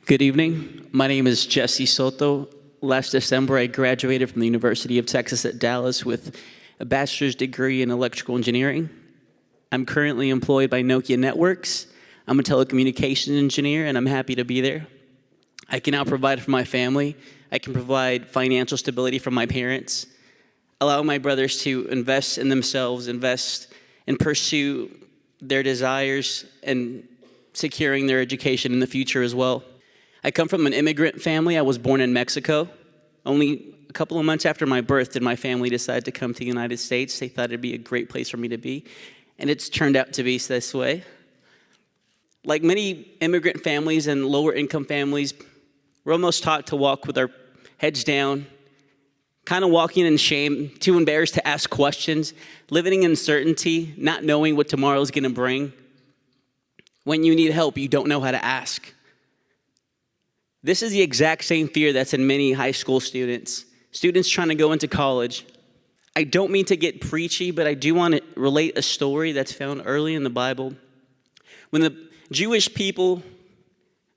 Good evening. My name is Jesse Soto. Last December, I graduated from the University of Texas at Dallas with a bachelor's degree in electrical engineering. I'm currently employed by Nokia Networks. I'm a telecommunications engineer, and I'm happy to be there. I can now provide for my family. I can provide financial stability for my parents, allow my brothers to invest in themselves, invest and pursue their desires, and securing their education in the future as well. I come from an immigrant family. I was born in Mexico. Only a couple of months after my birth did my family decide to come to the United States. They thought it'd be a great place for me to be, and it's turned out to be this way. Like many immigrant families and lower income families, we're almost taught to walk with our heads down, kind of walking in shame, too embarrassed to ask questions, living in uncertainty, not knowing what tomorrow is going to bring. When you need help, you don't know how to ask. This is the exact same fear that's in many high school students trying to go into college. I don't mean to get preachy, but I do want to relate a story that's found early in the Bible. When the Jewish people,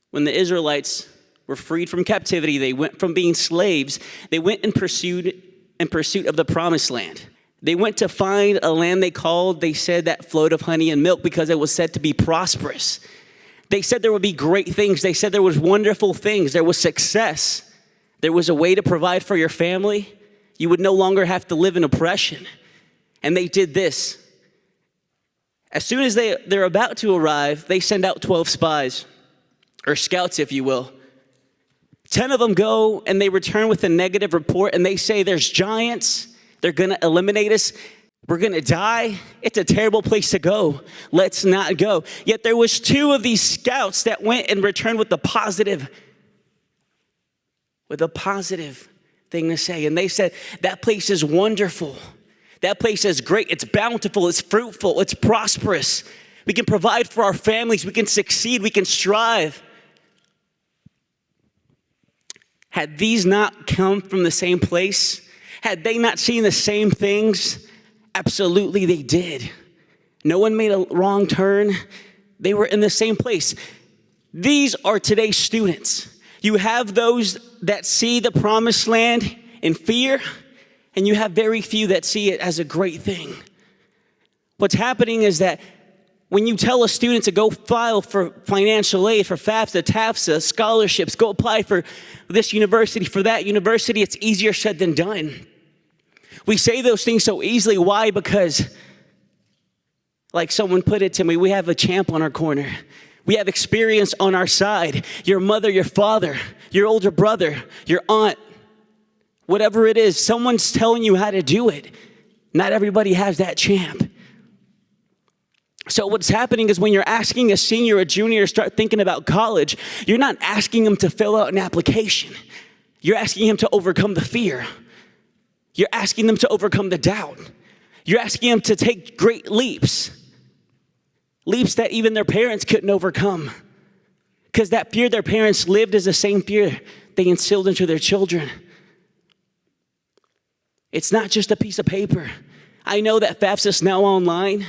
when the Israelites were freed from captivity, they went from being slaves, they went in pursuit of the promised land. They went to find a land they said that flowed of honey and milk because it was said to be prosperous. They said there would be great things. They said there was wonderful things. There was success. There was a way to provide for your family. You would no longer have to live in oppression. And they did this. As soon as they're about to arrive, they send out 12 spies, or scouts, if you will. 10 of them go and they return with a negative report, and they say there's giants. They're going to eliminate us. We're going to die. It's a terrible place to go. Let's not go. Yet there was 2 of these scouts that went and returned with a positive thing to say. And they said, that place is wonderful. That place is great. It's bountiful. It's fruitful. It's prosperous. We can provide for our families. We can succeed. We can strive. Had these not come from the same place, had they not seen the same things, absolutely they did. No one made a wrong turn. They were in the same place. These are today's students. You have those that see the promised land in fear, and you have very few that see it as a great thing. What's happening is that when you tell a student to go file for financial aid, for FAFSA, TAFSA, scholarships, go apply for this university, for that university, it's easier said than done. We say those things so easily. Why? Because, like someone put it to me, we have a champ on our corner. We have experience on our side. Your mother, your father, your older brother, your aunt, whatever it is, someone's telling you how to do it. Not everybody has that champ. So what's happening is when you're asking a senior or a junior to start thinking about college, you're not asking them to fill out an application. You're asking him to overcome the fear. You're asking them to overcome the doubt. You're asking them to take great leaps. Leaps that even their parents couldn't overcome. Because that fear their parents lived is the same fear they instilled into their children. It's not just a piece of paper. I know that FAFSA is now online,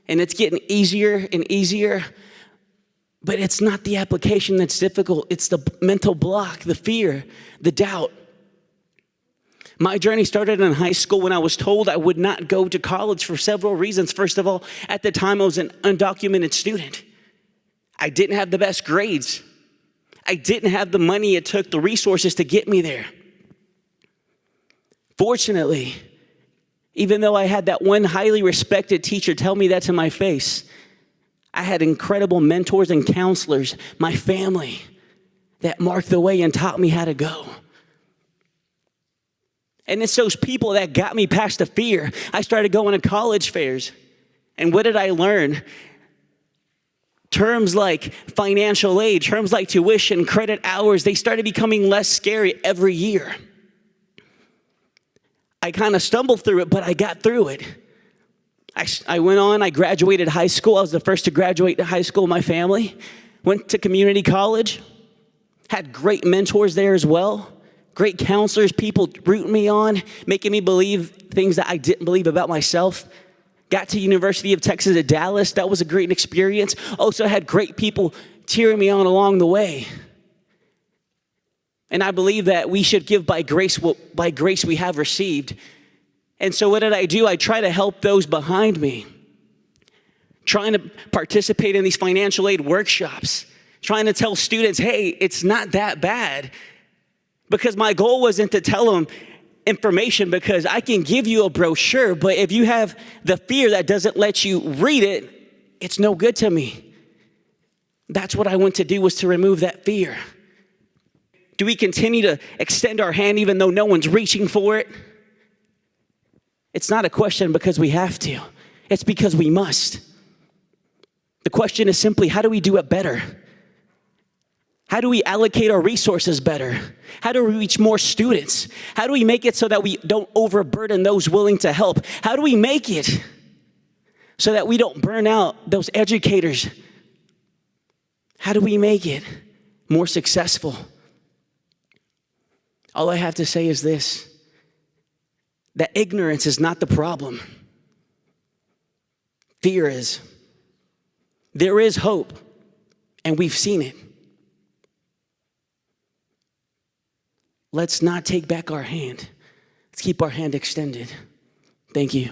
and it's getting easier and easier. But it's not the application that's difficult. It's the mental block, the fear, the doubt. My journey started in high school when I was told I would not go to college for several reasons. First of all, at the time I was an undocumented student. I didn't have the best grades. I didn't have the money it took, the resources to get me there. Fortunately, even though I had that one highly respected teacher tell me that to my face, I had incredible mentors and counselors, my family, that marked the way and taught me how to go. And it's those people that got me past the fear. I started going to college fairs. And what did I learn? Terms like financial aid, terms like tuition, credit hours, they started becoming less scary every year. I kind of stumbled through it, but I got through it. I went on, I graduated high school. I was the first to graduate high school in my family. Went to community college. Had great mentors there as well. Great counselors, people rooting me on, making me believe things that I didn't believe about myself. Got to University of Texas at Dallas. That was a great experience. Also had great people cheering me on along the way. And I believe that we should give by grace what by grace we have received. And so what did I do? I try to help those behind me, trying to participate in these financial aid workshops, trying to tell students, hey, it's not that bad. Because my goal wasn't to tell them information, because I can give you a brochure, but if you have the fear that doesn't let you read it, it's no good to me. That's what I went to do, was to remove that fear. Do we continue to extend our hand even though no one's reaching for it? It's not a question because we have to. It's because we must. The question is simply, how do we do it better? How do we allocate our resources better? How do we reach more students? How do we make it so that we don't overburden those willing to help? How do we make it so that we don't burn out those educators? How do we make it more successful? All I have to say is this, that ignorance is not the problem. Fear is. There is hope, and we've seen it. Let's not take back our hand. Let's keep our hand extended. Thank you.